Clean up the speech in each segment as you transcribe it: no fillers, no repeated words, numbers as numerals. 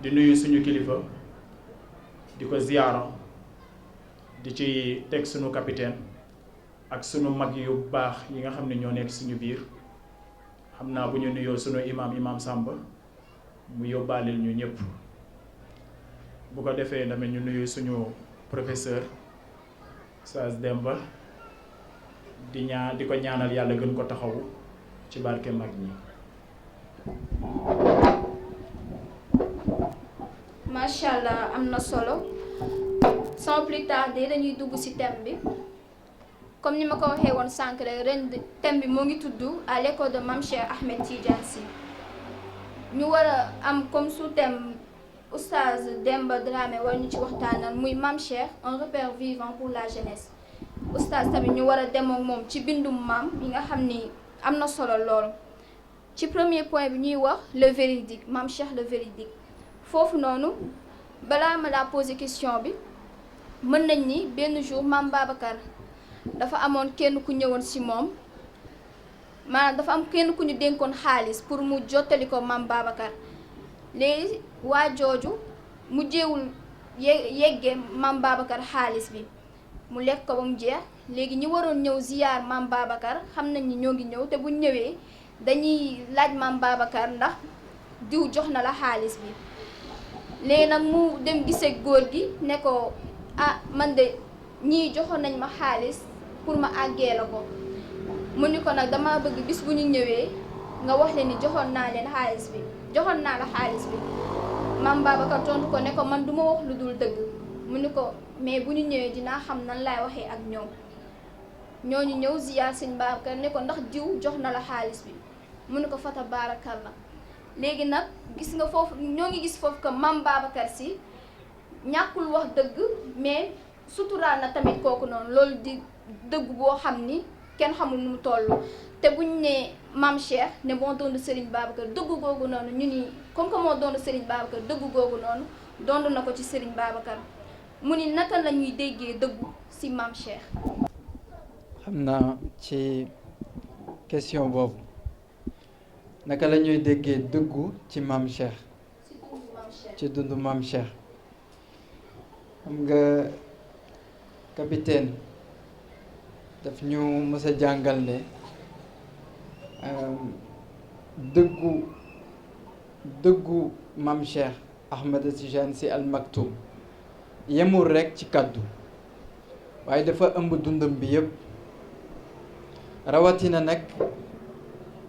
di nuyu suñu kilifa di ko ziyaara di ci teg suñu capitaine ak suñu mag yu baax yi nga xam ne ñoo nekk suñu biir xam naa bu ñu nuyoo suñu imam Samba mu yóbbaaleel ñu ñëpp bu ko defee tamit ñu nuyu suñu professeur Oustaz Demba di ko ñaanal yàlla gën ko taxawu ci barke mag ñi. macha allah am na solo sans plus tarder dañuy dugg ci thème bi comme ni ma ko waxee woon sànq rek ren thème bi moo ngi tudd à l'école de Mame Cheikh Ahmed Tidiane Sy ñu war a am comme sous-thème Oustaz Demba Dramé war ñu ci waxtaanal muy Mame Cheikh un repère vivant pour la jeunesse Oustaz tamit ñu war a dem ak moom ci bindum maam yi nga xam ni am na solo lool. ci premier point bi ñuy wax le véridique Mame Cheikh le véridique foofu noonu balaa ma la poser question bi mën nañ ni benn jour Mame Babacar dafa amoon kenn ku ñëwoon ci moom maanaam dafa am kenn ku ñu dénkoon xaalis pour mu jottali ko Mame Babacar léegi waa jooju mu jéewul yeggee Mame Babacar xaalis bi mu lekk ko ba mu jeex léegi ñi waroon ñëw ziyaar Mame Babacar xam nañ ni ñoo ngi ñëw te buñ ñëwee dañuy laaj Mame Babacar ndax diw jox na la xaalis bi léegi nag mu dem gisee góor gi ne ko ah man de ñii joxoon nañ ma xaalis pour ma àggee la ko mu ni ko nag dama bëgg bis bu ñu ñëwee nga wax leen ni joxoon naa leen xaalis bi joxoon naa la xaalis bi Mame Babacar tontu ko ne ko man duma wax lu dul dëgg mu ni ko mais bu ñu ñëwee dinaa xam nan laay waxee ak ñoom ñooñu ñëw ziyaar Sëñ Babacar ne ko ndax diw jox na la xaalis bi mu ni ko fa tabaarakalla léegi nag gis nga foofu ñoo ngi gis foofu que Mame Babacar Sy ñàkkul wax dëgg mais suturaal na tamit kooku noonu loolu di dëgg boo xam ni kenn xamul nu mu toll te buñ ne Mame Cheikh ne moo doon Serigne Babacar dëgg googu noonu ñu ni comme que moo doon Serigne Babacar dëgg googu noonu doon na ko ci Serigne Babacar mu ni naka la ñuy déggee dëggu ci Mame Cheikh. xam naa ci question boobu naka la ñuy déggee dëggu ci Mame Cheikh ci dundu Mame Cheikh xam nga capitaine daf ñu mës a jàngal ne dëggu Mame Cheikh Ahmed Tidiane Sy Al Maktoum yemul rekk ci kàddu waaye dafa ëmb dundam bi yépp rawatina nag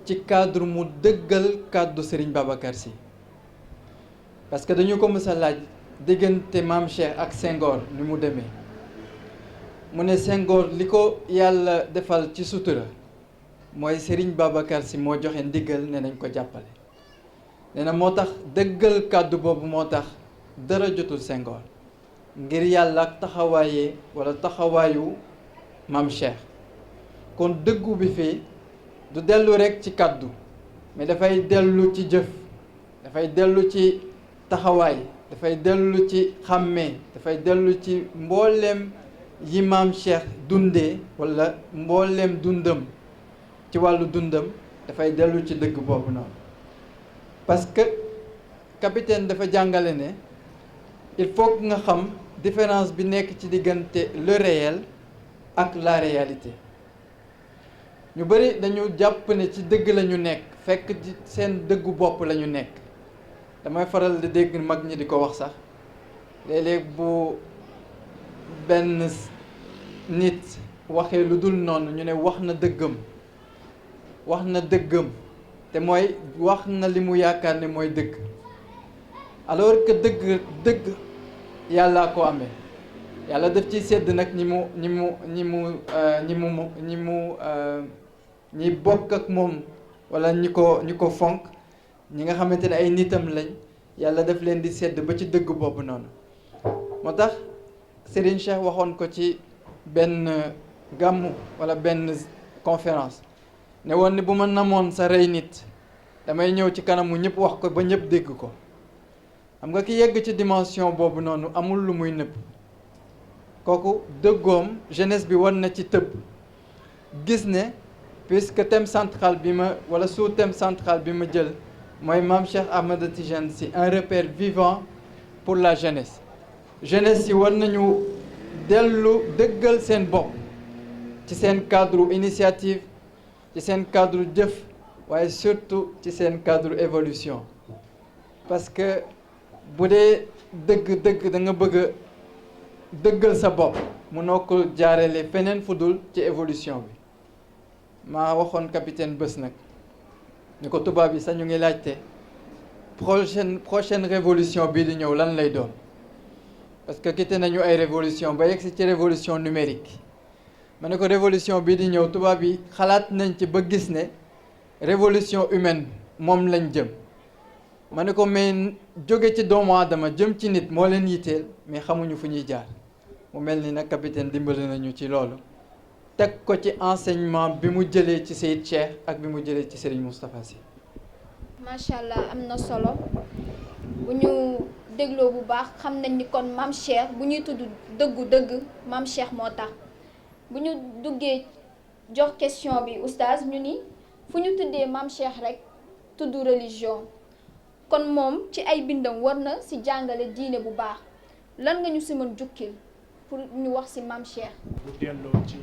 ci cadre mu dëggal kàddu Serigne Babacar Sy parce que dañu ko mës a laaj diggante Mame Cheikh ak Senghor ni mu demee mu ne Senghor li ko yàlla defal ci sutura mooy Serigne Babacar Sy moo joxe ndigal ne nañ ko jàppale nee na moo tax dëggal kàddu boobu moo tax dara jotul Senghor ngir yàlla ak taxawaayee walla taxawaayu Mame Cheikh kon dëggu bi fii du dellu rekk ci kàddu mais dafay dellu ci jëf dafay dellu ci taxawaay dafay dellu ci xàmmee dafay dellu ci mbooleem yi Mame Cheikh dundee walla mbooleem dundam ci wàllu dundam dafay dellu ci dëgg boobu noonu parce que capitaine dafa jàngale ne il faut nga xam différence bi nekk ci diggante le réel ak la réalité ñu bari dañu jàpp ne ci dëgg la ñu nekk fekk ci seen dëggu bopp la ñu nekk damay faral di dégg mag ñi di ko wax sax léeg-léeg bu benn nit waxee lu dul noonu ñu ne wax na dëggam te mooy wax na li mu yaakaar ne mooy dëgg alors que dëgg yàllaa ko amee yàlla daf ciy sedd nag ñi bokk ak moom walla ñi ko fonk ñi nga xamante ne ay nitam lañ yàlla daf leen di sedd ba ci dëgg boobu noonu moo tax Serigne Cheikh waxoon ko ci benn gàmmu walla benn conférence ne woon ni bu ma namoon sa rey nit damay ñëw ci kanamu ñëpp wax ko ba ñëpp dégg ko xam nga ki yegg ci dimension boobu noonu amul lu muy nëbb kooku dëggoom jeunesse bi wan na ci tëbb gis ne puisque thème central bi ma walla sous thème central bi ma jël mooy Mame Cheikh Ahmed Tidiane Sy un repère vivant pour la jeunesse. Jeunesse yi war nañu dellu dëggal seen bopp ci seen cadre initiative, ci seen cadre jëf, waaye surtout ci seen cadre évolution. Parce que bu dee dëgg da nga bëgg a dëggal sa bopp mënoo ko jaarale feneen fudul ci évolution bi. maa waxoon capitaine bés nag ni ko tubaab yi sax ñu ngi laajte prochaine révolution bii di ñëw lan lay doon. Parce que quitté nañu ay révolution ba yegg si ci révolution numérique ma ne ko révolution bii di ñëw tubaab yi xalaat nañ ci ba gis ne révolution humaine moom lañ jëm. ma ne ko mais jóge ci doomu aadama jëm ci nit moo leen yitteel mais xamuñu fu ñuy jaar. mu mel ni nag capitaine dimbali nañu ci loolu teg ko ci enseignement bi mu jëlee ci Seyid Cheikh ak bi mu jëlee ci Serigne Moustapha Sy. macha allah am na solo bu ñu dégloo bu baax xam nañ ni kon Mame Cheikh bu ñuy tudd dëgg Mame Cheikh moo tax bu ñu duggee jox question bi oustaz ñu ni fu ñu tuddee Mame Cheikh rek tudd religion kon moom ci ay bindam war na ci jàngale diine bu baax lan nga ñu ci mën jukkil pour ñu wax ci Mame Cheikh. bu delloo ci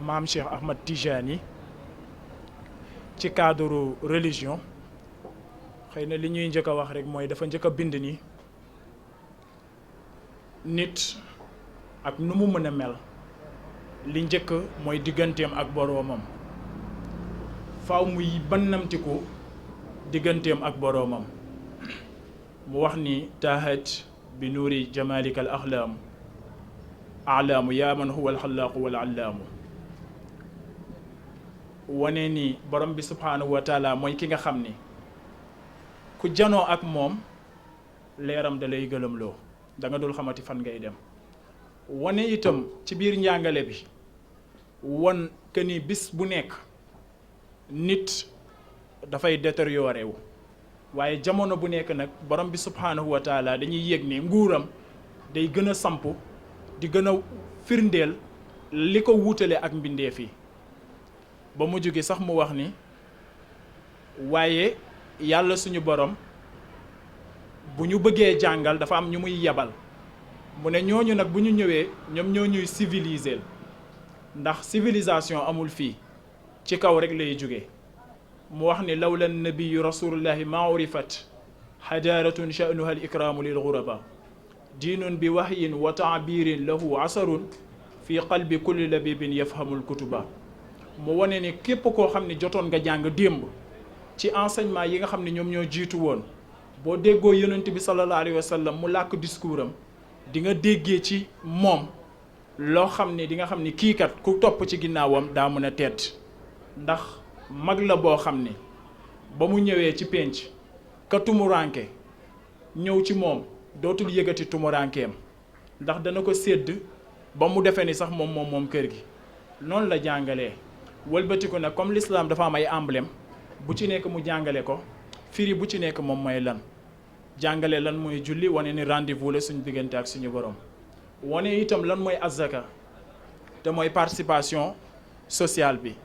Mame Cheikh Ahmed Tidiane ci cadre religion xëy na li ñuy njëkk a wax rek mooy dafa njëkk a bind ni nit ak nu mu mën a mel li njëkk mooy digganteem ak boroomam faaw muy bannamtiku digganteem ak boroomam mu wax ni taahat bi nuuri jamalika al axlaam alaamu yaa man huwa alxalaaqu wal allaamu wane ni borom bi subhaanahu wa taala mooy ki nga xam ni ku janoo ak moom leeram da lay gëlëmloo da nga dul xamati fan ngay dem wane itam ci biir njàngale bi won que ni bis bu nekk nit dafay détérioré wu waaye jamono bu nekk nag borom bi subhaanahu wa taala dañuy yëg ni nguuram day gën a samp di gën a firndeel li ko wuutale ak mbindeef yi ba mujj gi sax mu wax ni waaye yàlla suñu borom bu ñu bëggee jàngal dafa am ñu muy yebal mu ne ñooñu nag bu ñu ñëwee ñoom ñoo ñuy civiliser ndax civilisation amul fii ci kaw rek lay jóge mu wax ni lawla nabiyu rasulullahi ma urifat xadaaratun sha'nuha al ikraamu lil ghuraba diinun bi wahyin wa taabirin lahu asarun fi qalbi kulli labibin yafhamul kutuba mu wane ni képp koo xam ne jotoon nga jàng démb ci enseignement yi nga xam ne ñoom ñoo jiitu woon boo déggoo yonent bi sallallahu alayhi wa sallam mu làkk discours am di nga déggee ci moom loo xam ne di nga xam ni kii kat ku topp ci ginnaawam daa mën a tedd ndax mag la boo xam ne ba mu ñëwee ci pénc ka tumuranke ñëw ci moom dootul yëgati tumurankeem ndax dana ko sédd ba mu defee ni sax moom kër gi noonu la jàngalee wëlbatiku nag comme l'islam dafa am ay emblème bu ci nekk mu jàngale ko firi bu ci nekk moom mooy lan jàngale lan mooy julli wane ni rendez-vous la suñu diggante ak suñu borom wane itam lan mooy azaka te mooy participation sociale bi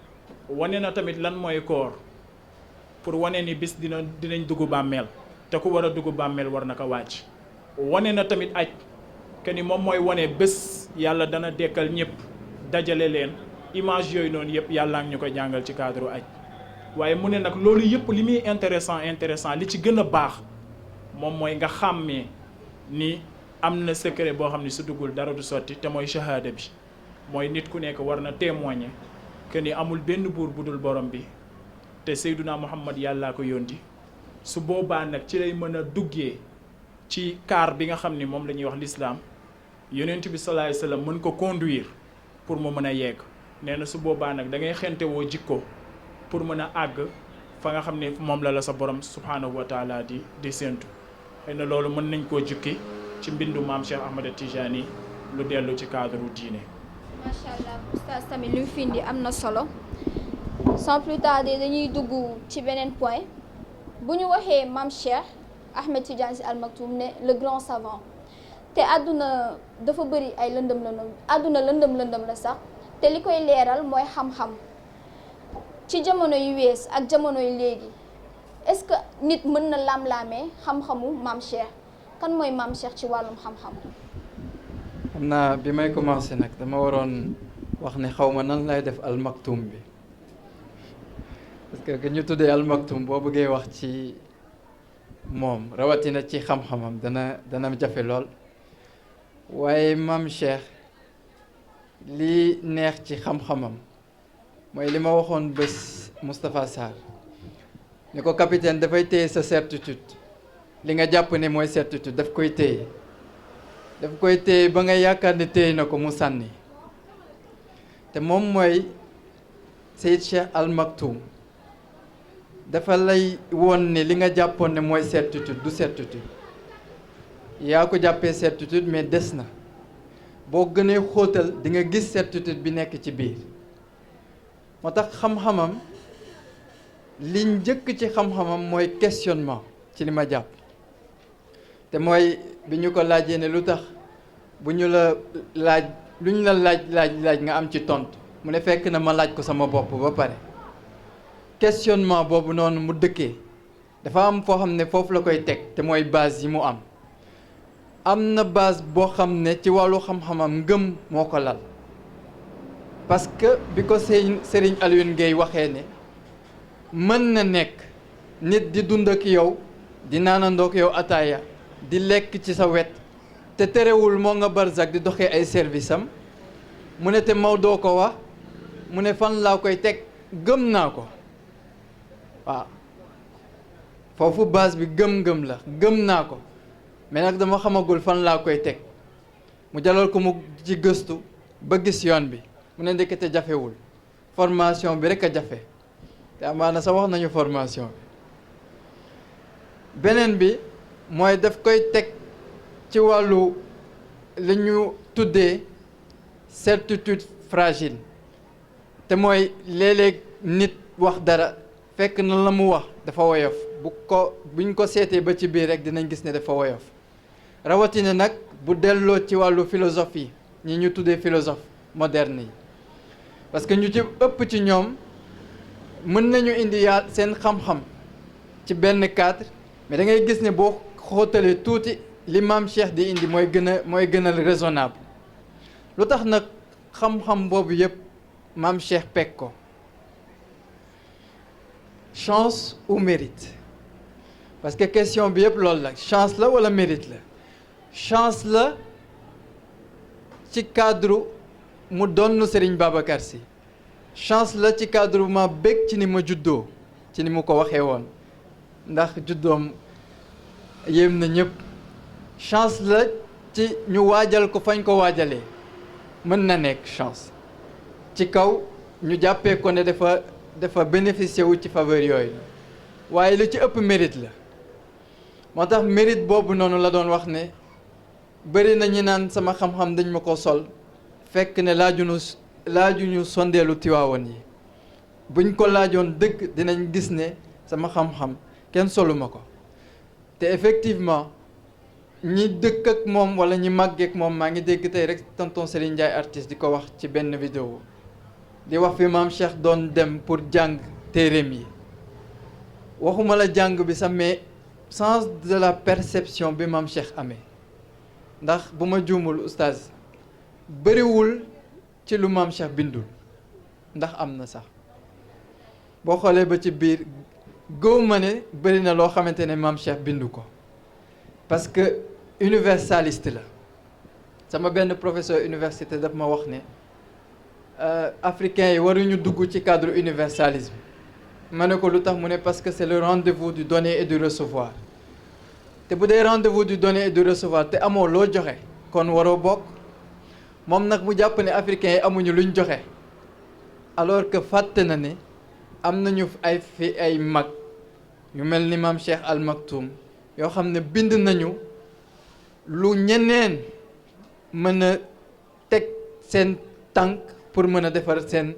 wane na tamit lan mooy koor pour wane ni bis dinañ dugg bàmmeel te ku war a dugg bàmmeel war na ko wàcc wane na tamit aj que ni moom mooy wane bés yàlla dana dekkal ñëpp dajale leen image yooyu noonu yëpp yàlla ngi ñu ko jàngal ci cadre aj waaye mu ne nag loolu yëpp li muy intéressant li ci gën a baax moom mooy nga xàmmee ni am na secret boo xam ne su duggul dara du sotti te mooy shahada bi mooy nit ku nekk war na témoigner que ni amul benn buur bu dul borom bi te Seyduna Muhammad yàllaa ko yónni su boobaa nag ci lay mën a duggee ci kaar bi nga xam ni moom la ñuy wax l'islam yonent bi sallallahu alayhi wasallam mën ko conduire pour mu mën a yegg nee na su boobaa nag da ngay xente woo jikko pour mën a àgg fa nga xam ne moom la sa borom subhanahu wa taala di séentu xëy na loolu mën nañ koo jukki ci mbindu maam Cheikh Ahmed Tidiane lu dellu ci cadre diine. macha allah oustaz tamit li mu fi indi am na solo sans plus tarder dañuy dugg ci beneen point bu ñu waxee maam Cheikh Ahmed Tidiane Sy Al Maktoum ne le grand savant te àdduna dafa bëri ay lëndëm àdduna lëndëm la sax te li koy leeral mooy xam-xam ci jamono yu wees ak jamono yu léegi est-ce que nit mën na lam-laamee xam-xamu maam Cheikh kan mooy maam Cheikh ci wàllum xam-xam. xam naa bi may commencé nag dama waroon wax ne xaw ma nan lay def almaktum bi parce que ñu tuddee almaktum boo bëggee wax ci moom rawatina ci xam-xamam dana jafe lool waaye maam Cheikh li neex ci xam-xamam mooy li ma waxoon bés Moustapha Sarr ne ko capitaine dafay téye sa certitude li nga jàpp ne mooy certitude daf koy téye ba nga yaakaar ne téye na ko mu sànni te moom mooy Seyid Cheikh Al Maktoum dafa lay woon ne li nga jàppoon ne mooy certitude du certitude yaa ko jàppee certitude mais des na boo gënee xóotal di nga gis certitude bi nekk ci biir moo tax xam-xamam li njëkk ci xam-xamam mooy questionnement ci li ma jàpp te mooy bi ñu ko laajee ne lu tax bu ñu la laaj lu ñu la laaj nga am ci tontu mu ne fekk na ma laaj ko sama bopp ba pare questionnement boobu noonu mu dëkkee dafa am foo xam ne foofu la koy teg te mooy base yi mu am na base boo xam ne ci wàllu xam-xamam ngëm moo ko lal parce que bi ko Serigne Alioune Gueye waxee ne mën na nekk nit di dund ak yow di naanandoo ak yow ataaya di lekk ci sa wet te terewul moo nga barzak di doxee ay service am mu ne te Maodo ko wax mu ne fan laa koy teg gëm naa ko waaw foofu base bi gëm-gëm la gëm naa ko mais nag dama xamagul fan laa koy teg mu jalal ko mu ci gëstu ba gis yoon bi mu ne ndekete jafewul formation bi rek a jafe te amaana sax wax nañu formation bi beneen bi mooy daf koy teg ci wàllu li ñu tuddee certitude fragile te mooy léeg-léeg nit wax dara fekk na la mu wax dafa woyof buñ ko seetee ba ci biir rek dinañ gis ne dafa woyof rawatina nag bu delloo ci wàllu philosophie ñi ñu tuddee philosophe moderne yi parce que ñu ci ëpp ci ñoom mën nañu indi seen xam-xam ci benn cadre mais da ngay gis ne boo xóotalee tuuti li maam Cheikh di indi mooy gën a raisonnable lu tax nag xam-xam boobu yëpp maam Cheikh peg ko chance ou mérite parce que question bi yëpp loolu la chance la wala mérite la chance la ci cadre mu donn Serigne Babacar Sy chance la ci cadre ma bég ci ni ma juddoo ci ni mu ko waxee woon ndax juddoom yéem na ñëpp chance la ci ñu waajal ko fañ ko waajalee mën na nekk chance ci kaw ñu jàppee ko ne dafa bénéficier wu ci faveur yooyu waaye lu ci ëpp mérite la moo tax mérite boobu noonu la doon wax ne bëri na ñi naan sama xam-xam dañ ma ko sol fekk ne laajuñu sondeelu Tiwaawan yi buñ ko laajoon dëgg dinañ gis ne sama xam-xam kenn soluma ko te effectivement ñi dëkk ak moom wala ñi màggeek moom maa ngi dégg tey rek tonton Serigne Ndiaye artiste di ko wax ci benn vidéo di wax fi maam Cheikh doon dem pour jàng téeréem yi waxuma la jàng bi sax mais sens de la perception bi maam Cheikh amee ndax bu ma juumul oustaz bëriwul ci lu maam Cheikh bindul ndax am na sax boo xoolee ba ci biir góob ma ne bëri na loo xamante ne maam Cheikh bindu ko parce que universaliste la sama benn professeur université daf ma wax ne africains yi waruñu dugg ci cadre universalisme ma ne ko lu tax mu ne parce que c'est le rendez-vous du donner et du recevoir te bu dee rendez-vous du donner et du recevoir te amoo loo joxe kon waroo bokk moom nag mu jàpp ne africains yi amuñu luñ joxe alors que fàtte na ne am nañu ay mag ñu mel ni maam Cheikh Al Maktoum yoo xam ne bind nañu lu ñeneen mën a teg seen tànk pour mën a defar seen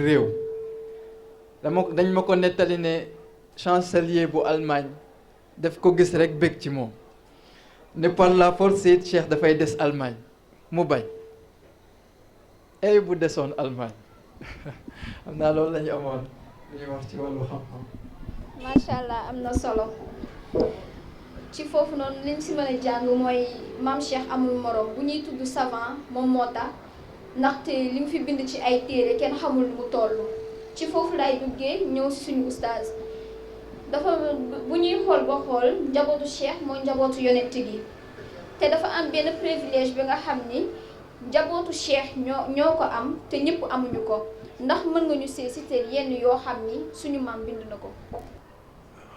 réew dañ ma ko nettali ne chancelier bu Allemagne daf ko gis rek bég ci moom ne par la force Seyid Cheikh dafay des Allemagne mu bañ ay bu desoon Allemagne xam naa loolu la ñu amoon lu ñuy wax ci wàllu xam-xam. macha allah am na solo ci foofu noonu liñ si mën a jàng mooy maam Cheikh amul morom bu ñuy tudd savant moom moo tax ndaxte li mu fi bind ci ay téere kenn xamul mu toll ci foofu lay duggee ñëw si suñu oustaz dafa bu ñuy xool ba xool njabootu Cheikh mooy njabootu yonent gi te dafa am benn privilège bi nga xam ni njabootu Cheikh ñoo ko am te ñëpp amuñu ko ndax mën nga ñu citer yenn yoo xam ni suñu maam bind na ko.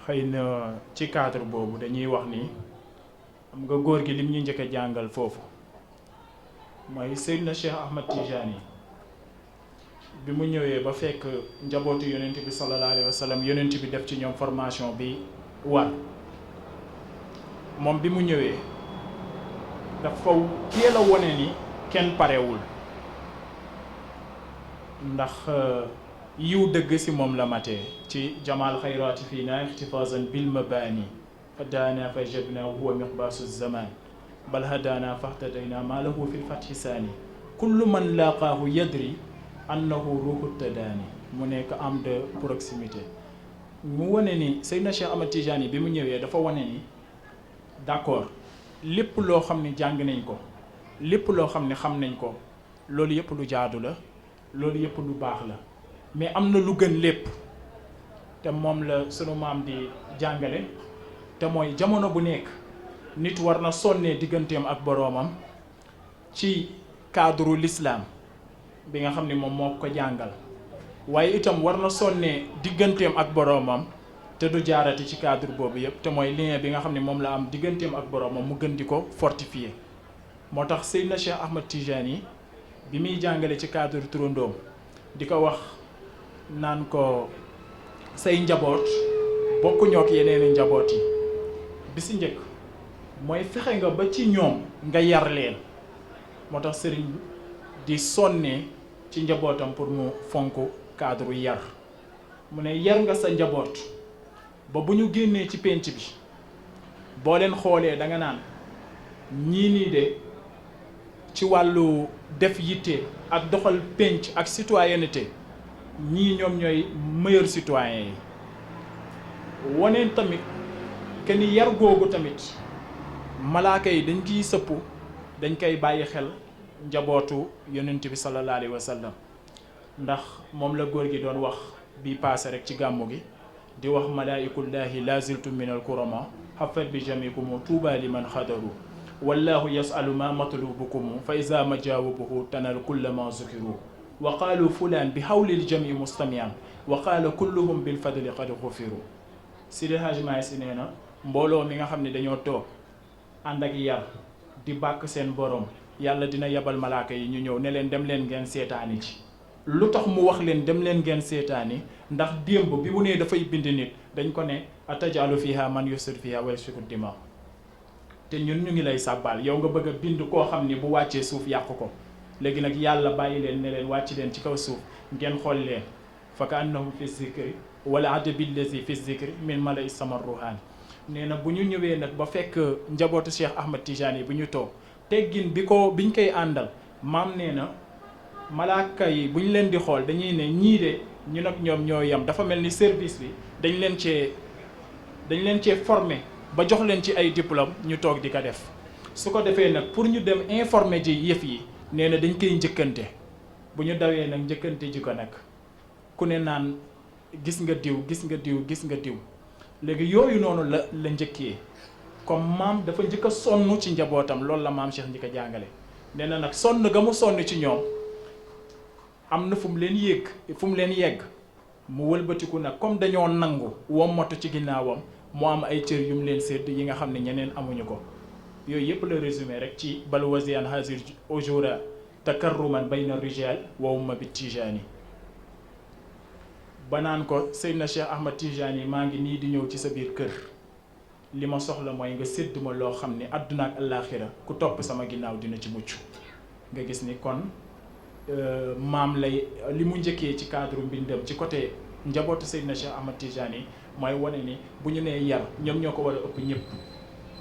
xëy na ci cadre boobu dañuy wax ni xam nga góor gi lim ñu njëkk a jàngal foofu mooy Seydina Cheikh Ahmad Tijani bi mu ñëwee ba fekk njabootu yonent bi sallallahu alayhi wa sallam yonent bi def ci ñoom formation bi war moom bi mu ñëwee dafa teel a wone ni kenn parewul ndax yiw dëgg si moom la matee ci jamaal xayraati fii naa ixtifaasan bil mabaani fadaana fa jabna huwa miqbaasu zaman bal hadaana fahtadayna maa lahu fi lfathi saani kullu man laaqaahu yadri annahu ruuhu tadaani mu nekk am de proximité mu wane ni Seydina Cheikh Ahmad Tijani bi mu ñëwee dafa wane ni d'accord lépp loo xam ne jàng nañ ko lépp loo xam ne xam nañ ko loolu yëpp lu jaadu la loolu yëpp lu baax la mais am na lu gën lépp te moom la sunu maam di jàngale te mooy jamono bu nekk nit war na sonnee digganteem ak boroomam ci cadre l'islam bi nga xam ne moom moo ko jàngal waaye itam war na sonnee digganteem ak boroomam te du jaarati ci cadre boobu yëpp te mooy lien bi nga xam ne moom la am digganteem ak boroomam mu gën di ko fortifier moo tax Seydina Cheikh Ahmad Tijani bi muy jàngale ci cadre turandoom di ko wax naan ko say njaboot bokkuñoo ak yeneen njaboot yi bi si njëkk mooy fexe nga ba ci ñoom nga yar leen moo tax sëriñ di sonnee ci njabootam pour mu fonk cadre yar mu ne yar nga sa njaboot ba bu ñu génnee ci pénc bi boo leen xoolee da nga naan ñii nii de ci wàllu def yitte ak doxal pénc ak citoyenneté ñii ñoom ñooy meilleurs citoyens yi waneen tamit que ni yar googu tamit malaaka yi dañ kiy sëpp dañ koy bàyyi xel njabootu yonent bi sallallahu alayhi wa sallam ndax moom la góor gi doon wax bii paase rek ci gàmmu gi di wax malaikullahi laziltu min al kurama xafat bi jamikumu tuuba liman xadaru wallahu yasalu ma matlubukumu fa isa ma jaawabuhu tanal kulla ma zukiru wa qaalu fulaan bi hawlil jami mustamian wa qaala kulluhum bil fadli qad xufiru Sidi Hadj Maay si nee na mbooloo mi nga xam ne dañoo toog ànd ak yar di bàkk seen borom yàlla dina yebal malaaka yi ñu ñëw ne leen dem leen ngeen seetaani ci lu tax mu wax leen dem leen ngeen seetaani ndax démb bi mu nee dafay bind nit dañ ko ne atajalu fiha man yusir fiha wa yasfiku dima te ñun ñu ngi lay sàbbaal yow nga bëgg a bind koo xam ni bu wàccee suuf yàq ko léegi nag yàlla bàyyi leen ne leen wàcc leen ci kaw suuf ngeen xool leen fa ka annahum fi zikri wala adabi llazi fi zikri min malai samar ruhaani nee na bu ñu ñëwee nag ba fekk njabootu Cheikh Ahmad Tijani bu ñu toog teggin biñ koy àndal maam nee na malaaka yi bu ñu leen di xool dañuy ne ñii de ñu nag ñoom ñoo yem dafa mel ni service bi dañ leen cee formé ba jox leen ci ay diplôme ñu toog di ko def su ko defee nag pour ñu dem informer ji yëf yi nee na dañ koy njëkkante bu ñu dawee nag njëkkante ji ko nag ku ne naan gis nga diw gis nga diw gis nga diw léegi yooyu noonu la njëkkee comme maam dafa njëkk a sonn ci njabootam loolu la maam Cheikh njëkk a jàngale nee na nag sonn ga mu sonn ci ñoom am na fu mu leen yegg mu wëlbatiku nag comme dañoo nangu wommatu ci ginnaawam mu am ay cër yu mu leen sédd yi nga xam ne ñeneen amuñu ko yooyu yëpp la résumé rek ci bal wasiyan hazir ujura takarruman bayna rijal wa umma bi Tijani ba naan ko Seydina Cheikh Ahmad Tijani maa ngi nii di ñëw ci sa biir kër li ma soxla mooy nga sédd ma loo xam ne àdduna ak àllaaxira ku topp sama ginnaaw dina ci mucc nga gis ni kon maam lay li mu njëkkee ci cadre mbindam ci côté njabootu Seydina Cheikh Ahmad Tijani mooy wane ni bu ñu nee yar ñoom ñoo ko war a ëpp ñëpp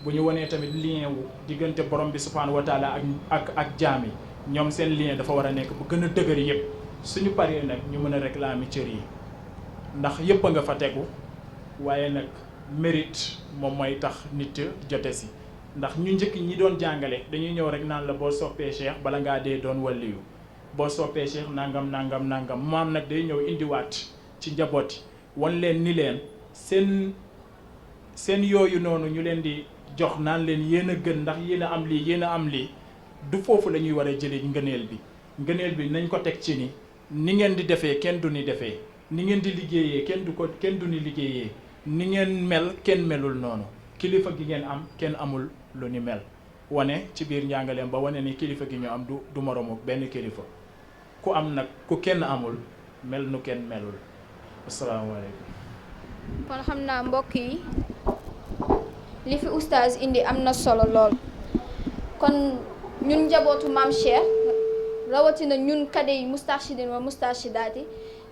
bu ñu wanee tamit lien wu diggante borom bi subhanahu wa taala ak jaam yi ñoom seen lien dafa war a nekk bu gën a dëgër yëpp suñu paree nag ñu mën a réclamer cër yi ndax yëpp a nga fa tegu waaye nag mérite moom mooy tax nit jote si ndax ñu njëkk ñi doon jàngale dañuy ñëw rek naan la boo soppee cheikh bala ngaa dee doon waliyu boo soppee cheikh nangam nangam nangam maam nag day ñëw indiwaat ci njabooti wan leen ni leen seen yooyu noonu ñu leen di jox naan leen yéen a gën ndax yéen a am lii yéen a am lii du foofu la ñuy war a jëlee ngëneel bi nañ ko teg ci ni ngeen di defee kenn du ni defee ni ngeen di liggéeyee kenn du ni liggéeyee ni ngeen mel kenn melul noonu kilifa gi ngeen am kenn amul lu ni mel wane ci biir njàngaleem ba wane ni kilifa gi ñu am du moromu benn kilifa ku am nag ku kenn amul mel nu kenn melul asalaamaaleykum. kon xam naa mbokk yi li fi oustaz indi am na solo lool kon ñun njabootu maam Cheikh rawatina ñun kade yi moustarchidine wa moustarchidaati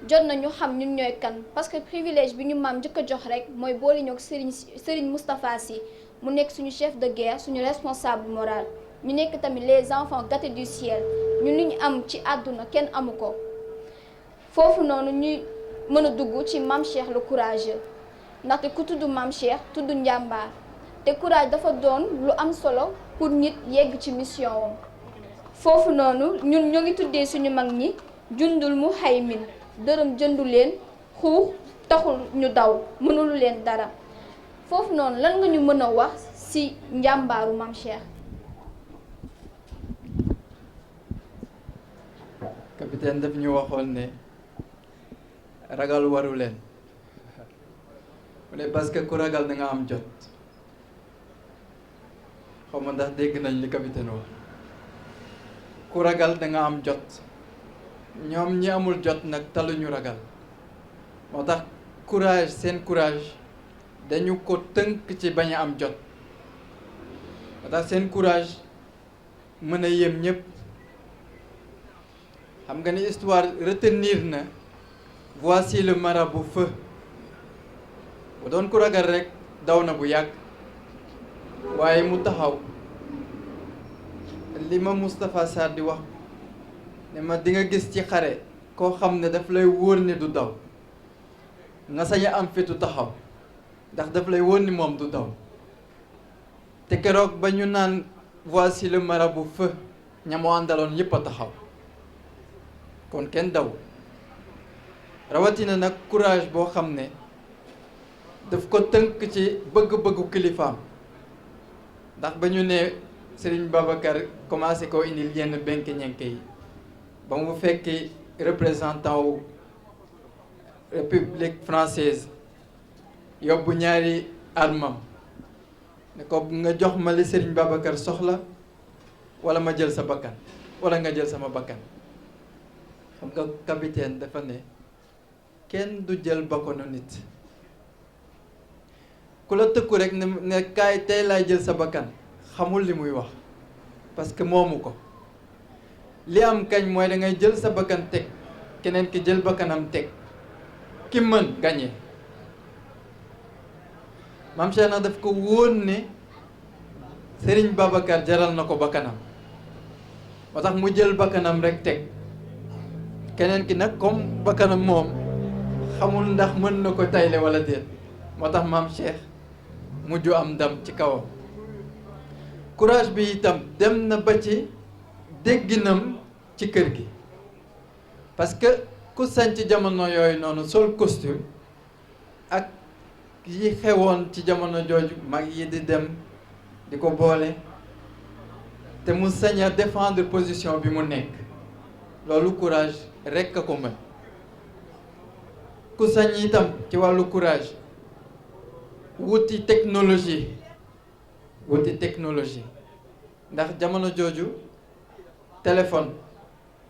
jot na ñu xam ñun ñooy kan parce que privilège bi ñu maam njëkk a jox rek mooy boole ñoo Serigne Moustapha Sy mu nekk suñu chef de guerre suñu responsable moral ñu nekk tamit les enfants gâtés du ciel ñun li ñu am ci àdduna kenn amu ko foofu noonu ñuy mën a dugg ci maam Cheikh le courageux ndaxte ku tudd maam Cheikh tudd njàmbaar te courage dafa doon lu am solo pour nit yegg ci mission wam foofu noonu ñun ñoo ngi tuddee suñu mag ñi jundul mu haymin dërëm jëndu leen xuux taxul ñu daw mënulu leen dara foofu noonu lan nga ñu mën a wax ci njàmbaaru maam Cheikh. capitaine daf ñu waxoon ne ragal waru leen mu ne parce que ku ragal da nga am jot xaw ma ndax dégg nañ li capitaine wax ku ragal da nga am jot ñoom ñi amul jot nag taluñu ragal moo tax courage seen courage dañu ko tënk ci bañ a am jot moo tax seen courage mën a yem ñëpp xam nga ni histoire retenir na voici le marabout feu bu doon ku ragal rek daw na bu yàgg waaye mu taxaw li ma Moustapha Sarr di wax ne ma di nga gis ci xare koo xam ne daf lay wóor ne du daw nga sañ a am fitu taxaw ndax daf lay wóor ni moom du daw te keroog ba ñu naan voici le marabout feu ñamoo àndaloon yépp a taxaw kon kenn daw rawatina nag courage boo xam ne daf ko tënk ci bëgg-bëggu kilifaam ndax ba ñu ne Serigne Babacar commencé koo indil yenn benk-ñenke yi ba mu fekki représentant wu République française yóbbu ñaari armam ne ko nga jox ma li Serigne Babacar soxla wala ma jël sa bakkan wala nga jël sama bakkan xam nga capitaine dafa ne kenn du jël bakkanu nit ku la tëkku rek ne kaay tey laay jël sa bakkan xamul li muy wax parce que moomu ko li am kañ mooy da ngay jël sa bakkan teg keneen ki jël bakkanam teg ki mën gagné Mame Cheikh nag daf ko wóon ne Serigne Babacar jaral na ko bakkanam moo tax mu jël bakkanam rek teg keneen ki nag comme bakkanam moom xamul ndax mën na ko tayle wala déet moo tax Mame Cheikh mujj am ndam ci kawam courage bi itam dem na ba ci dégginam ci kër gi parce que ku sañ ci jamono yooyu noonu sol costume ak yi xewoon ci jamono jooju mag yi di dem di ko boole te mu sañ a défendre position bi mu nekk loolu courage rekk a ko mën ku sañ itam ci wàllu courage wuti technologie ndax jamono jooju téléphone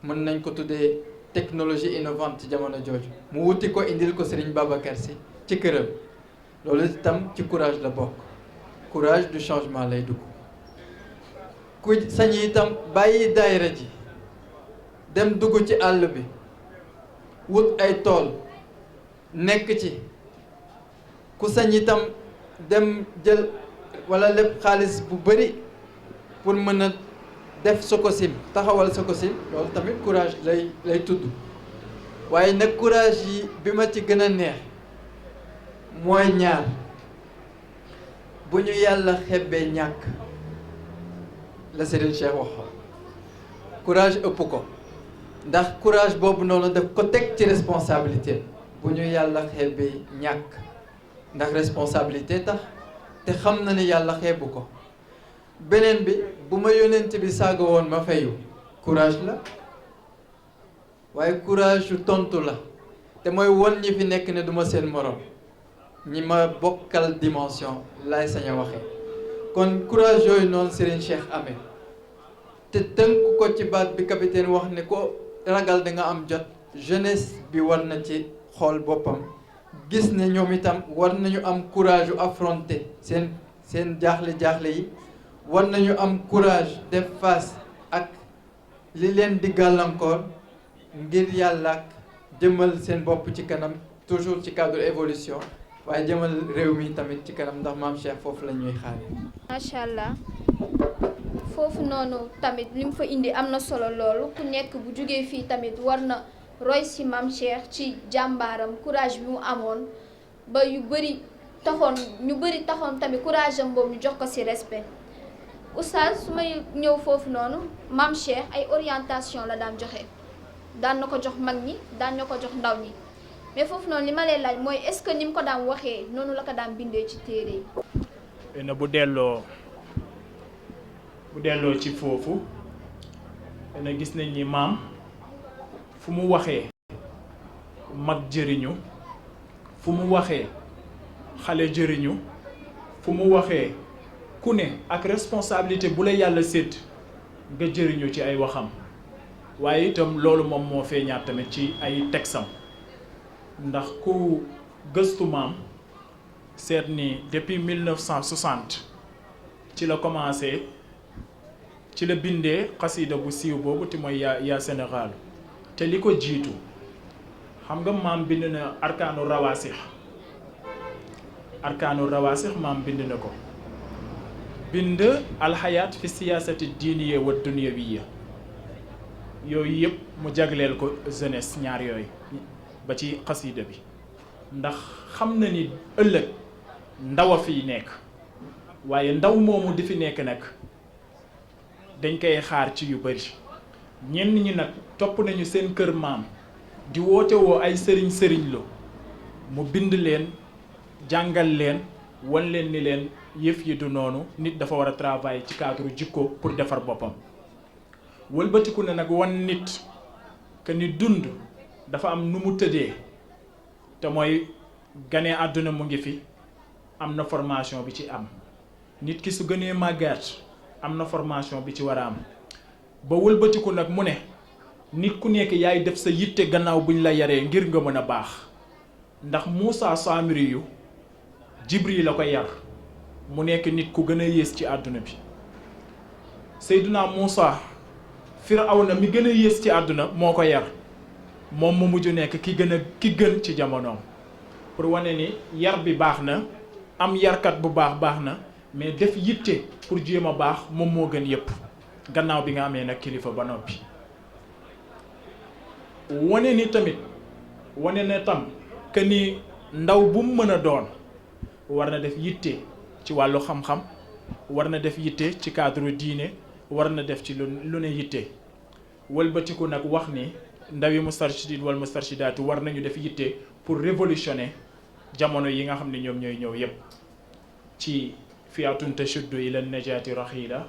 mën nañ ko tuddee technologie innovante ci jamono jooju mu wuti ko indil ko Serigne Babacar Sy ci këram loolu itam ci courage la bokk courage du changement lay dugg ku sañ itam bàyyi daayira ji dem dugg ci àll bi wut ay tool nekk ci ku sañ itam dem jël wala lépp xaalis bu bari pour mën a def Sococim taxawal Sococim loolu tamit courage lay tudd waaye nag courage yi bi ma ci gën a neex mooy ñaar bu ñu yàlla xebbee ñàkk la Serigne Cheikh waxoon courage ëpp ko ndax courage boobu noonu daf ko teg ci responsabilité bu ñu yàlla xeebee ñàkk ndax responsabilité tax te xam na ni yàlla xeebu ko beneen bi bu ma yónnent bi saaga woon ma fayu courage la waaye courage yu tontu la te mooy won ñi fi nekk ne duma seen morom ñi ma bokkal dimension lay sañ a waxee kon courage yooyu noonu Serigne Cheikh amee te tënk ko ci baat bi capitaine wax ne ko ragal da nga am jot jeunesse bi war na ci xool boppam gis ne ñoom itam war nañu am courage yu affronter seen jaaxle yi war nañu am courage def face ak li leen di gàllankoor ngir yàlla ak jëmal seen bopp ci kanam toujours ci cadre évolution waaye jëmal réew mi tamit ci kanam ndax maam Cheikh foofu la ñuy xaare macha allah foofu noonu tamit li mu fa indi am na solo loolu ku nekk bu jógee fii tamit war na roy si maam Cheikh ci jàmbaaram courage bi mu amoon ba ñu bëri taxoon tamit courage am boobu ñu jox ko si respect oustaz su may ñëw foofu noonu maam Cheikh ay orientation la daan joxe daan na ko jox mag ñi daan na ko jox ndaw ñi mais foofu noonu li ma lay laaj mooy est-ce que ni mu ko daan waxee noonu la ko daan bindee ci téere yi. bu delloo ci foofu dana gis nañ ni maam fu mu waxee mag jëriñu fu mu waxee xale jëriñu fu mu waxee ku ne ak responsabilité bu la yàlla sédd nga jëriñu ci ay waxam waaye itam loolu moom moo feeñaat tamit ci ay tegsam ndax ku gëstu maam seet ni depuis 1960 ci la commencé ci la bindee xasida bu siiw boobu te mooy yaa Sénégal te li ko jiitu xam nga maam bind na arkaanu rawaasix maam bind na ko bind alxayaat fi siyaasati diiniya wa dunyawiya yooyu yëpp mu jagleel ko jeunesse ñaar yooyu ba ci xasida bi ndax xam na ni ëllëg ndaw a fiy nekk waaye ndaw moomu di fi nekk nag dañ koy xaar ci yu bari ñenn ñi nag topp nañu seen kër maam di woote woo ay sëriñ lo mu bind leen jàngal leen wan leen ni leen yëf yi du noonu nit dafa war a travailler ci cadre jikko pour defar boppam wëlbatiku na nag wan nit que ni dund dafa am nu mu tëddee te mooy ganee àdduna mu ngi fi am na formation bi ci am nit ki su gënee màggaat am na formation bi ci war a am ba wëlbatiku nag mu ne nit ku nekk yaay def sa yitte gannaaw buñ la yaree ngir nga mën a baax ndax Moussa Samiri yu Jibril la ko yar mu nekk nit ku gën a yées ci àdduna bi Seydina Moussa Firawna mi gën a yées ci àdduna moo ko yar moom mu mujj nekk ki gën ci jamonoom pour wane ni yar bi baax na am yarkat bu baax na mais def yitte pour jéem a baax moom moo gën yépp gannaaw bi nga amee nag kilifa ba noppi wane na tam que ni ndaw bu mu mën a doon war na def yitte ci wàllu xam-xam war na def yitte ci cadre diine war na def ci lu ne yitte wëlbatiku nag wax ni ndawi mustarshidin wal mustarshidaatu war nañu def yitte pour révolutionner jamono yi nga xam ne ñoom ñooy ñëw yépp ci fiatun tashuddu ila najaati raxiila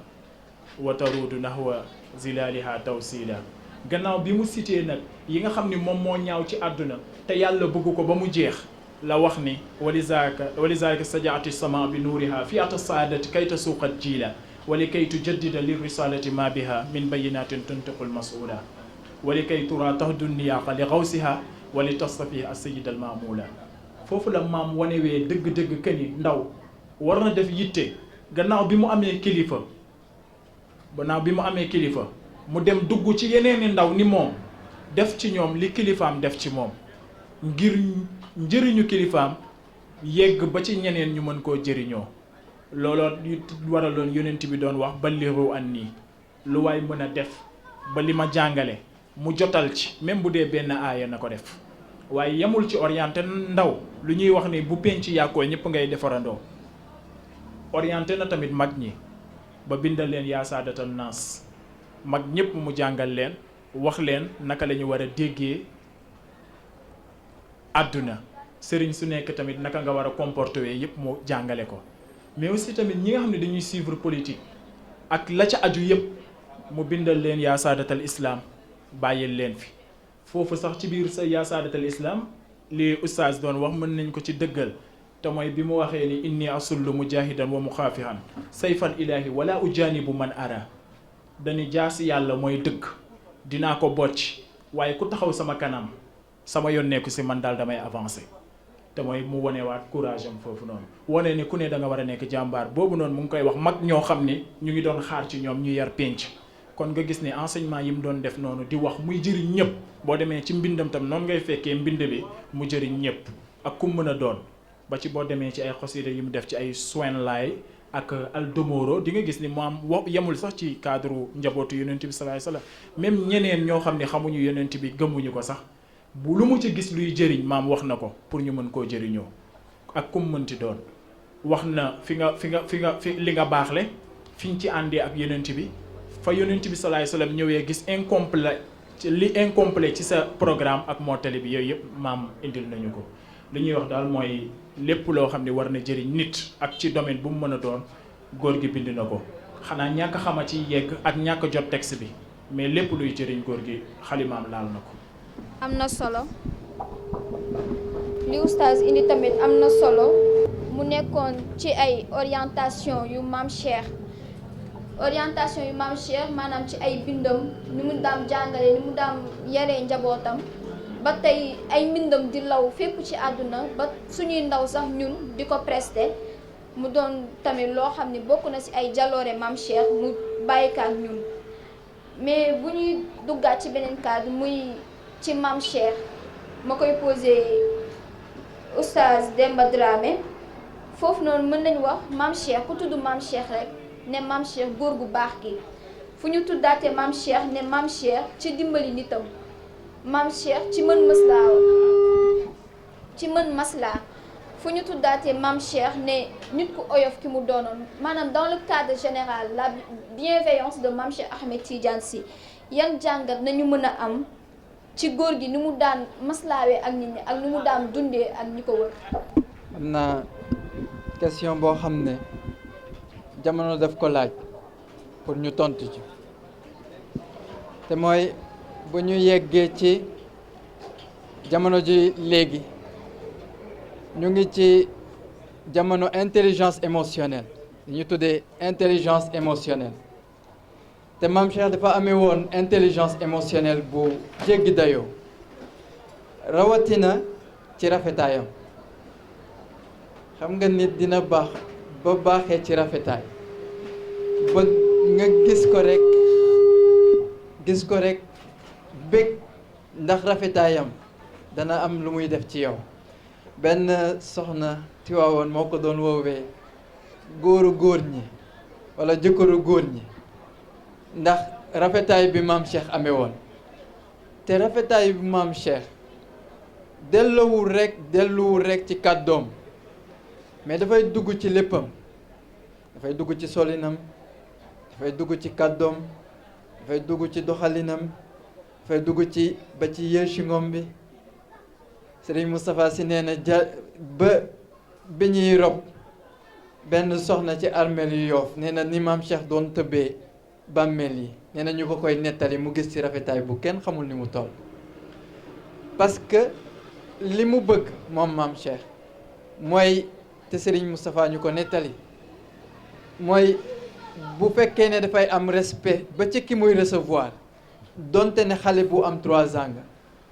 wa taruudu nahwa zilaaliha tawsila gannaaw bi mu cité nag yi nga xam ni moom moo ñaaw ci àdduna te yàlla bëgg ko ba mu jeex la wax ni walizalika sajaati sama bi nuuriha fiata saadati kayta suuqat jiila wali kay tujaddida li risalati ma biha min bayinatin tuntiqul masula wali kay tura tahdu niyaaqa li xawsiha wali tastafiha asayid al maamula foofu la maam wanewee dëgg-dëgg këni ndaw war na def yitte gannaaw bi mu amee kilifa mu dem dugg ci yeneeni ndaw ni moom def ci ñoom li kilifaam def ci moom ngir njëriñu kilifaam yegg ba ci ñeneen ñu mën koo jëriñoo looloo waraloon yonent bi doon wax balliru anni lu waay mën a def ba li ma jàngale mu jotal ci même bu dee benn aaya na ko def waaye yemul ci orienté ndaw lu ñuy wax ni bu penc yàqoo ñëpp ngay defarandoo orienté na tamit mag ñi ba bindal leen yaa saadatal naas mag ñëpp mu jàngal leen wax leen naka la ñu war a déggee àdduna sëriñ su nekk tamit naka nga war a comporter yëpp mu jàngale ko mais aussi tamit ñi nga xam ne dañuy suivre politique ak la ca aju yëpp mu bindal leen yaa saadatal islam bàyyil leen fi foofu sax ci biir sa yaa saadatal islam li oustaz doon wax mën nañ ko ci dëggal te mooy bi mu waxee ni inni asullu mujahidan wa muxaafihan sayfal ilahi wala ujaanibu man ara dañu jaasi yàlla mooy dëgg dinaa ko bocc waaye ku taxaw sama kanam sama yónneeku si man daal damay avancer te mooy mu wonewaat courage am foofu noonu wane ni ku ne da nga war a nekk jàmbaar boobu noonu mu ngi koy wax mag ñoo xam ni ñu ngi doon xaar ci ñoom ñu yar pénc kon nga gis ne enseignement yi mu doon def noonu di wax muy jëriñ ñëpp boo demee ci mbindam tam noonu ngay fekkee mbind bi mu jëriñ ñëpp ak ku mën a doon ba ci boo demee ci ay xasida yi mu def ci ay soin laay ak aldomoro di nga gis ni moom yemul sax ci cadre njabootu yonent bi sallallahu alayhi wasallam même ñeneen ñoo xam ne xamuñu yonent bi gëmuñu ko sax bu lu mu ci gis luy jëriñ maam wax na ko pour ñu mën koo jëriñoo ak kum mënti doon wax na fi li nga baaxle fi ñu ci àndee ak yonent bi fa yonent bi sallallahu alayhi wasallam ñëwee gis incomplet ci sa programme ak mottali bi yooyu yëpp maam indil nañu ko li ñuy wax daal mooy lépp loo xam ne war na jëriñ nit ak ci domaine bu mu mën a doon góor gi bind na ko xanaa ñàkk xama ci yegg ak ñàkk jot texte bi mais lépp luy jëriñ góor gi xalimaam laal na ko. am na solo li oustaz indi tamit am na solo mu nekkoon ci ay orientation yu maam Cheikh maanaam ci ay bindam ni mu daam jàngale ni mu daam yaree njabootam ba tey ay mbindam di law fépp ci àdduna ba suñuy ndaw sax ñun di ko presté mu doon tamit loo xam ne bokk na ci ay jaloore maam Cheikh mu bàyyikaat ñun mais bu ñuy duggaat ci beneen cadre muy ci maam Cheikh ma koy posé oustaz Demba Dramé foofu noonu mën nañu wax maam Cheikh ku tudd maam Cheikh rek ne maam Cheikh góor gu baax gi fu ñu tuddaatee maam Cheikh ne maam Cheikh ci dimbali nitam maam Cheikh ci mën maslaa fu ñu tuddaatee maam Cheikh ne nit ku oyof ki mu doonoon maanaam dans le cadre général la bienveillance de maam Cheikh Ahmed Tidiane Sy yan jàngat nañu mën a am ci góor gi ni mu daan maslaawee ak nit ñi ak ni mu daan dundee ak ñi ko wër. am na question boo xam ne jamono daf ko laaj pour ñu tontu ci te mooy bu ñu yeggee ci jamono ji léegi ñu ngi ci jamono intelligence émotionnelle ñu tuddee intelligence émotionnelle te Mame Cheikh dafa amee woon intelligence émotionnelle bu jéggi dayoo rawatina ci rafetaayam xam nga nit dina baax ba baaxee ci rafetaay ba nga gis ko rek bég ndax rafetaayam dana am lu muy def ci yow benn soxna Tiwaawoon moo ko doon woowee góoru góor ñi walla jëkkëru góor ñi ndax rafetaay bi Mame Cheikh amee woon te rafetaay bi Mame Cheikh delluwul rek ci kàddoom mais dafay dugg ci léppam dafay dugg ci solinam dafay dugg ci kàddoom dafay dugg ci doxalinam dafay dugg ci ba ci yéechingom bi Serigne Moustapha Sy nee na bi ñuy rob benn soxna ci armeel yu Yoof nee na ni Mame Cheikh doon tëbbee bàmmeel yi nee na ñu ko koy nettali mu gis ci rafetaay bu kenn xamul ni mu toll parce que li mu bëgg moom Mame Cheikh mooy te Serigne Moustapha ñu ko nettali mooy bu fekkee ne dafay am respect ba ci ki muy recevoir donte ne xale bu am 3 ans nga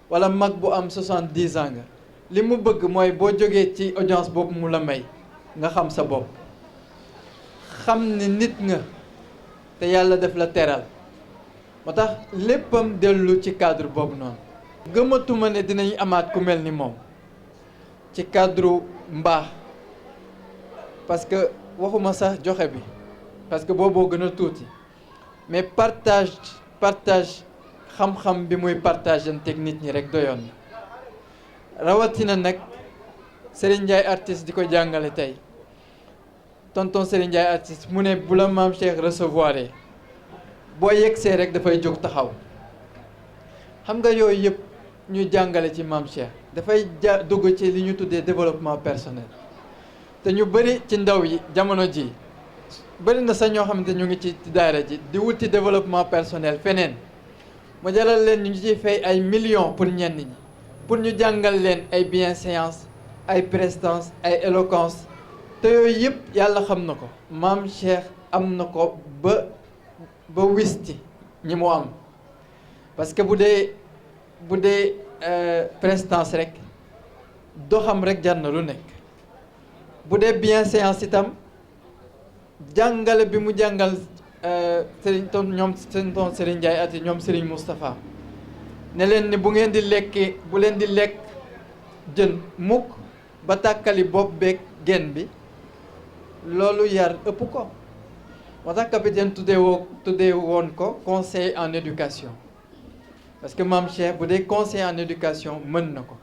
wala mag bu am 70 ans nga li mu bëgg mooy boo jógee ci audience boobu mu la may nga xam sa bopp xam ni nit nga te yàlla def la teral moo tax léppam dellu ci cadre boobu noonu gëmatuma ne dinañ amaat ku mel ni moom ci cadre mbaax parce que waxuma sax joxe bi parce que booboo gën a tuuti mais partage xam-xam bi muy partage anteeg nit ñi rek doyoon na rawatina nag Serigne Ndiaye artiste di ko jàngale tey tonton Serigne Ndiaye artiste mu ne bu la maam Cheikh recevoir boo yegsee rek dafay jóg taxaw xam nga yooyu yëpp ñu jàngale ci maam Cheikh dafay dugg ci li ñu tuddee développement personnel te ñu bëri ci ndaw yi jamono ji bëri na sax ñoo xamante ñu ngi ci daara ji di wuti développement personnel feneen mu jaral leen ñu ciy fay ay millions pour ñenn ñi pour ñu jàngal leen ay bienséance ay prestance ay éloquence te yooyu yëpp yàlla xam na ko maam Cheikh am na ko ba wisti ñi mu am parce que bu dee prestance rek doxam rek jar na lu nekk bu dee bienséance itam jàngale bi mu jàngal Serigne ton ñoom ton Serigne Ndiaye ati ñoom Serigne Moustapha ne leen ni bu ngeen di lekkee bu leen di lekk jën mukk ba tàkkali bopp beeg genn bi loolu yar ëpp ko moo tax capitaine tuddee woon ko conseil en éducation parce que maam Cheikh bu dee conseil en éducation mën na ko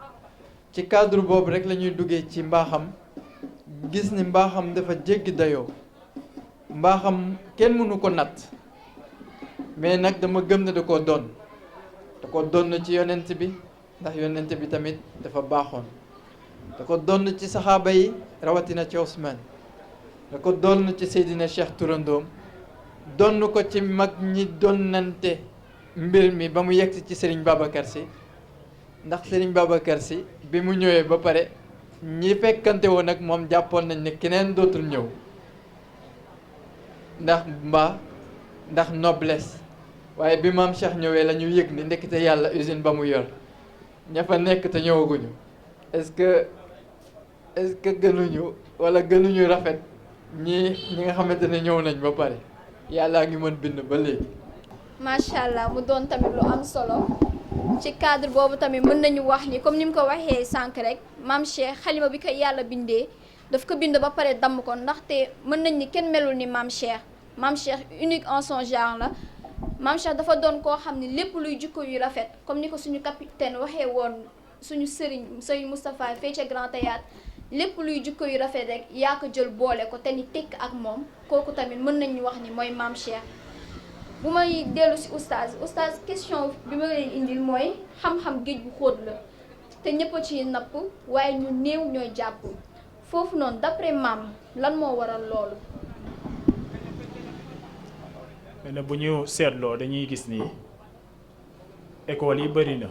ci cadre boobu rek la ñuy duggee ci mbaaxam gis ni mbaaxam dafa jéggi dayoo mbaaxam kenn mënu ko natt mais nag dama gëm ne da koo doon ci yonent bi ndax yonent bi tamit dafa baaxoon da ko doon ci saxaaba yi rawatina ci Ousmane da ko doon ci Seydina Cheikh Turandoom doon ko ci mag ñi donnante mbir mi ba mu yegsi ci Serigne Babacar Sy ndax Serigne Babacar Sy bi mu ñëwee ba pare ñi fekkante woon ak moom jàppoon nañ ne keneen dootul ñëw ndax noblesse waaye bi maam Cheikh ñëwee la ñu yëg ni ndekete yàlla usine ba mu yor ña fa nekk te ñëwaguñu est-ce que gënuñu wala gënuñu rafet ñi nga xamante ne ñëw nañ ba pare yàllaa ngi mën bind ba léegi. macha allah mu doon tamit lu am solo ci cadre boobu tamit mën nañu wax ni comme ni mu ko waxee sànq rek maam Cheikh xalima bi ko yàlla bindee daf ko bind ba pare damm ko ndaxte mën nañ ni kenn melul ni maam Cheikh unique en son genre la. maam Cheikh dafa doon koo xam ne lépp luy jikko yu rafet comme ni ko suñu capitaine waxee woon suñu sëriñ Moustapha fee ca Grand Théâtre lépp luy jikko yu rafet rek yaa ko jël boole ko te ni tekk ak moom kooku tamit mën nañu wax ni mooy maam Cheikh. bu may dellu si oustaz question bi ma leen indil mooy xam-xam géej bu xóot la te ñëpp a ci napp waaye ñu néew ñooy jàpp foofu noonu d'après maam lan moo waral loolu. ne bu ñu seetloo dañuy gis ni école yi bëri na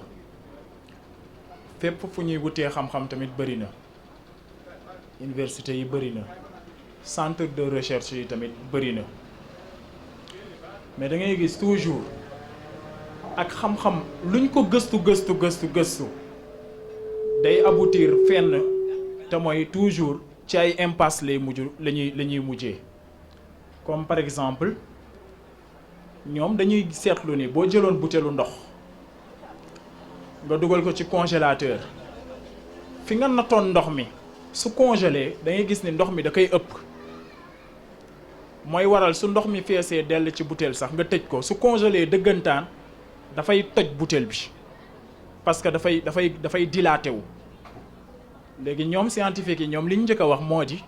fépp fu ñuy wutee xam-xam tamit bëri na université yi bëri na centre de recherche yi tamit bëri na mais da ngay gis toujours ak xam-xam luñ ko gëstu day aboutir fenn te mooy toujours ci ay impasse lay mujj la ñuy mujjee comme par exemple ñoom dañuy seetlu ni boo jëloon butéelu ndox nga dugal ko ci congélateur fi nga nattoon ndox mi su congelé da ngay gis ni ndox mi da koy ëpp mooy waral su ndox mi feesee dell ci butéel sax nga tëj ko su congelé dëggantaan dafay toj butéel bi parce que dafay dilaté wu léegi ñoom scientifique yi ñoom li ñu njëkk a wax moo di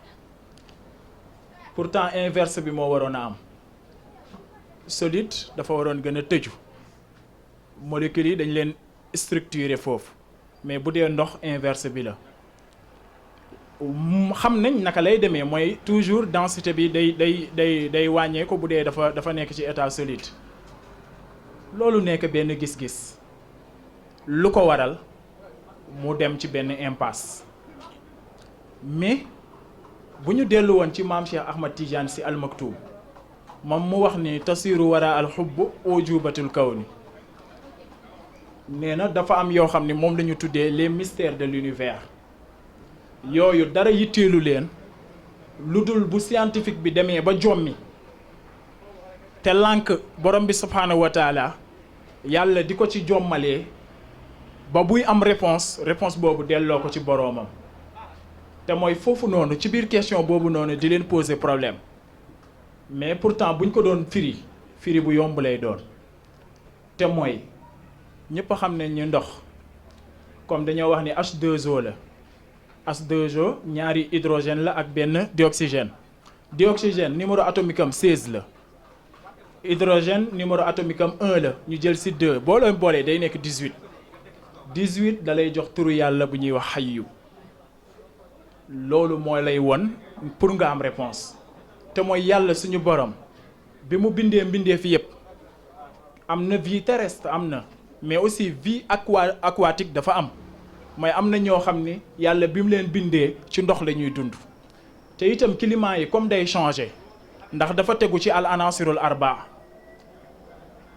pourtant inverse bi moo waroon a am solide dafa waroon gën a tëju molécules yi dañ leen structuré foofu mais bu dee ndox inverse bi la xam nañ naka lay demee mooy toujours densité bi day wàññeeku bu dee dafa nekk ci état solide loolu nekk benn gis-gis lu ko waral mu dem ci benn impasse mais bu ñu dellu woon ci maam Cheikh Ahmad Tidiane Sy Al Maktoum moom mu wax ni tasiru wara al xubb ujubatul kawni nee na dafa am yoo xam ni moom la ñu tuddee les mystères de l'univers yooyu dara yitteelu leen lu dul bu scientifique bi demee ba jommi te lànk borom bi subhaanahu wa taala yàlla di ko ci jommalee ba buy am réponse boobu delloo ko ci boroomam te mooy foofu noonu ci biir question boobu noonu di leen poser problème mais pourtant buñ ko doon firi bu yomb lay doon te mooy ñëpp xam ne ñu ndox comme dañoo wax ni H2O la H2O ñaari hydrogène la ak benn dioxygène dioxygène numéro atomique am 16 la hydrogène numéro atomique am 1 la ñu jël ci 2 boo leen boolee day nekk 18 da lay jox turu yàlla bu ñuy wax xayyu loolu moo lay won pour nga am réponse te mooy yàlla suñu borom bi mu bindee mbindeef yépp am na vie terrestre am na mais aussi vie aquatique dafa am mooy am na ñoo xam ni yàlla bi mu leen bindee ci ndox la ñuy dund te itam climat yi comme day changer ndax dafa tegu ci al anasirul arba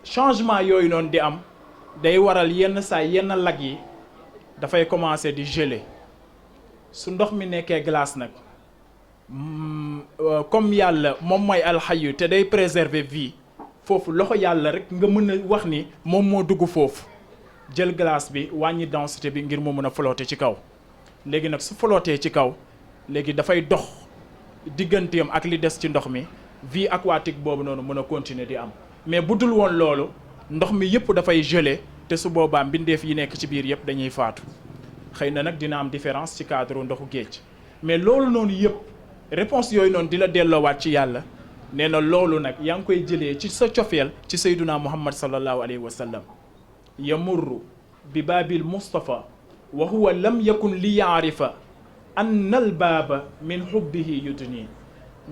changement yooyu noonu di am day waral yenn saa yenn lag yi dafay commencer di geler su ndox mi nekkee glace nag comme yàlla moom mooy alxayu te day préserver vie foofu loxo yàlla rek nga mën a wax ni moom moo dugg foofu jël glace bi wàññi densité bi ngir mu mën a flotter ci kaw léegi nag su flotter ci kaw léegi dafay dox digganteem ak li des ci ndox mi vie aquatique boobu noonu mën a continuer di am mais bu dul woon loolu ndox mi yëpp dafay geler te su boobaa mbindeef yi nekk ci biir yëpp dañuy faatu xëy na nag dina am différence ci cadre ndoxu géej mais loolu noonu yëpp réponse yooyu noonu di la delloowaat ci yàlla nee na loolu nag yaa ngi koy jëlee ci sa cofeel ci sayduna muhammad sallallahu alayhi wa sallam yamurru bi baabil mustafa wa huwa lam yakun li yaarifa anna al baaba min hubbihi yudni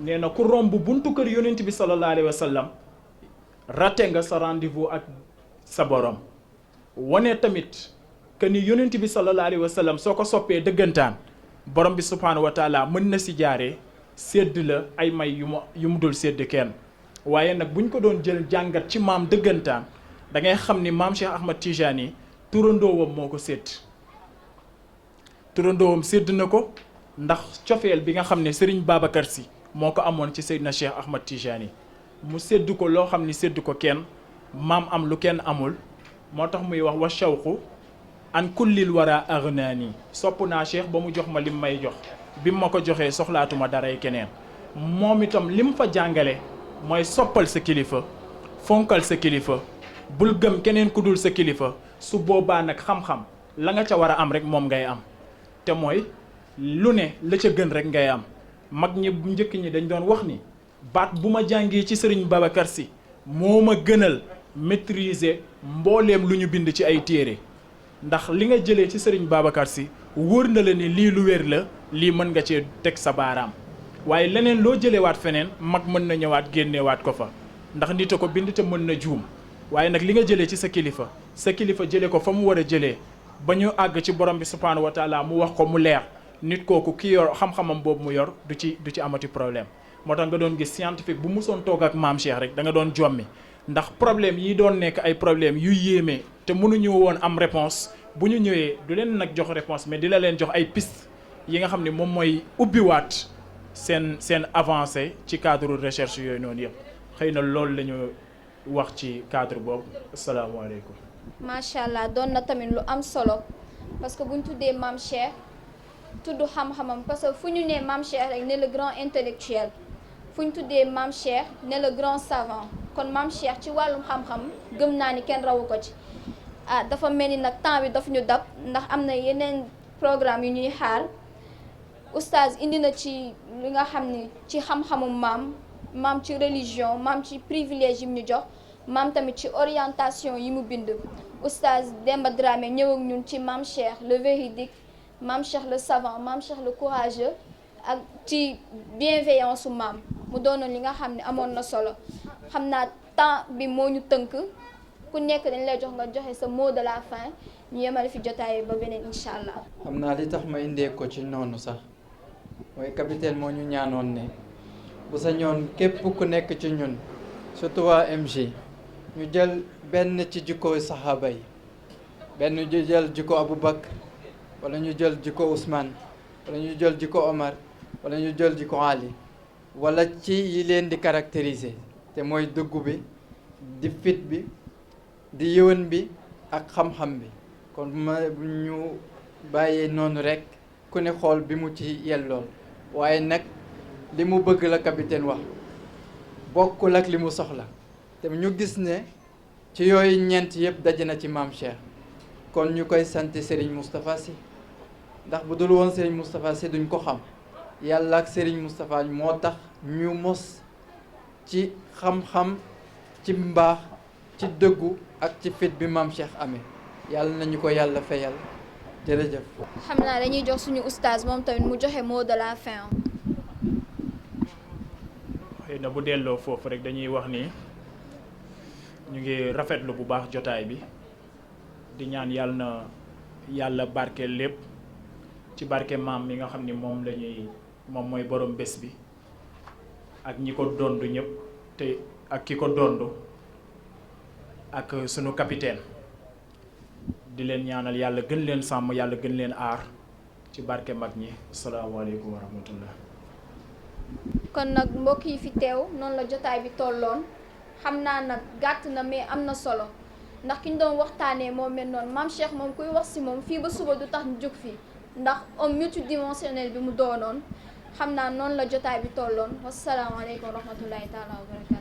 nee na ku romb buntu kër yonent bi sallallahu alayhi wa sallam raté nga sa rendez-vous ak sa borom wane tamit que ni yonent bi sallallahu alayhi wa sallam soo ko soppee dëggantaan borom bi subhaanahu wa taala mën na si jaaree sédd la ay may yu mu dul sédd kenn waaye nag buñ ko doon jël jàngat ci maam dëggantaan da ngay xam ni maam Cheikh Ahmad Tijani turandoowam moo ko sédd turandoowam sédd na ko ndax cofeel bi nga xam ne Serigne Babacar Sy moo ko amoon ci Seydina Cheikh Ahmad Tijani mu sédd ko loo xam ni sédd ko kenn maam am lu kenn amul moo tax muy wax wa shawqu an kullil wara agnaani sopp naa Cheikh ba mu jox ma lim may jox bi ma ko joxee soxlaatuma daray keneen moom itam lim fa jàngale mooy soppal sa kilifa fonkal sa kilifa bul gëm keneen ku dul sa kilifa su boobaa nag xam-xam la nga ca war a am rek moom ngay am te mooy lu ne la ca gën rek ngay am mag ñi bu njëkk ñi dañ doon wax ni baat bu ma jàngee ci Serigne Babacar Sy moo ma gënal maîtriser mbooleem lu ñu bind ci ay téere ndax li nga jëlee ci Serigne Babacar Sy wóor na la ni lii lu wér la lii mën nga cee teg sa baaraam waaye leneen loo jëlewaat feneen mag mën na ñëwaat génnewaat ko fa ndax nit a ko bind te mën na juum waaye nag li nga jëlee ci sa kilifa jëlee ko fa mu war a jëlee ba ñu àgg ci borom bi subhaanahu wa taala mu wax ko mu leer nit kooku ki yor xam-xamam boobu mu yor du ci amati problème moo tax nga doon gis scientifique bu musoon toog ak maam Cheikh rek da nga doon jommi ndax problème yi doon nekk ay problème yu yéeme te mënuñu woon am réponse bu ñu ñëwee du leen nag jox réponse mais di la leen jox ay piste yi nga xam ne moom mooy ubbiwaat seen avancée ci cadre recherche yooyu noonu yëpp xëy na loolu la ñu wax ci cadre boobu asalaamaaleykum. macha allah doon na tamit lu am solo parce que bu ñu tuddee maam Cheikh tudd xam-xamam parce que fu ñu nee maam Cheikh rek ne le grand intellectuel fu ñu tuddee maam Cheikh ne le grand savant kon maam Cheikh ci wàllum xam-xam gëm naa ni kenn rawu ko ci. ah dafa mel ni nag temps bi daf ñu dab ndax am na yeneen programme yu ñuy xaar oustaz indi na ci li nga xam ni ci xam-xamu maam ci religion maam ci privilège yi mu ñu jox maam tamit ci orientation yi mu bind oustaz Demba Dramé ñëw ak ñun ci maam Cheikh le véridique maam Cheikh le savant maam Cheikh le courageux ak ci bienveillance su maam mu doonoon li nga xam ne amoon na solo xam naa temps bi moo ñu tënk ku nekk dañ lay jox nga joxe sa mot de la fin ñu yemale fi jotaay ba beneen incha allah. xam naa li tax ma indee ko ci noonu sax mooy capitaine moo ñu ñaanoon ne bu sa ñoon képp ku nekk ci ñun surtout waa MG ñu jël benn ci jikko saxaaba yi benn ñu jël jikko Aboubacar wala ñu jël jikko Ousmane wala ñu jël jikko Omar wala ñu jël jikko Ali wala ci yi leen di caractériser te mooy dëggu bi di fit bi di yëwan bi ak xam-xam bi kon ma ñu bàyyee noonu rek ku ne xool bi mu ci yellool waaye nag li mu bëgg la capitaine wax bokkul ak li mu soxla te ñu gis ne ci yooyu ñeent yëpp daje na ci maam Cheikh kon ñu koy sant Serigne Moustapha Sy ndax bu dul woon Serigne Moustapha Sy duñ ko xam yàlla ak Serigne Moustapha moo tax ñu mos ci xam-xam ci mbaax ci dëggu ak ci fit bi maam Cheikh amee yàlla nañu ko yàlla fayal jërëjëf. xam naa dañuy jox suñu oustaz moom tamit mu joxe mot de la fin. xëy na bu delloo foofu rek dañuy wax ni ñu ngi rafetlu bu baax jotaay bi di ñaan yàlla na yàlla barkeel lépp ci barke maam mi nga xam ni moom moom mooy borom bés bi ak ñi ko dondu ñëpp te ak ki ko dondu ak sunu capitaine di leen ñaanal yàlla gën leen sàmm yàlla gën leen aar ci barke mag ñi asalaamaaleykum wa rahmatullah. kon nag mbokk yi fi teew noonu la jotaay bi tolloon xam naa nag gàtt na mais am na solo ndax ki ñu doon waxtaanee moo mel noonu maam Cheikh moom kuy wax si moom fii ba suba du tax ñu jóg fii ndax homme multidimensionnel bi mu doonoon xam naa noonu la jotaay bi tolloon wasalaamaaleykum wa rahmatullahi taala wa barakatu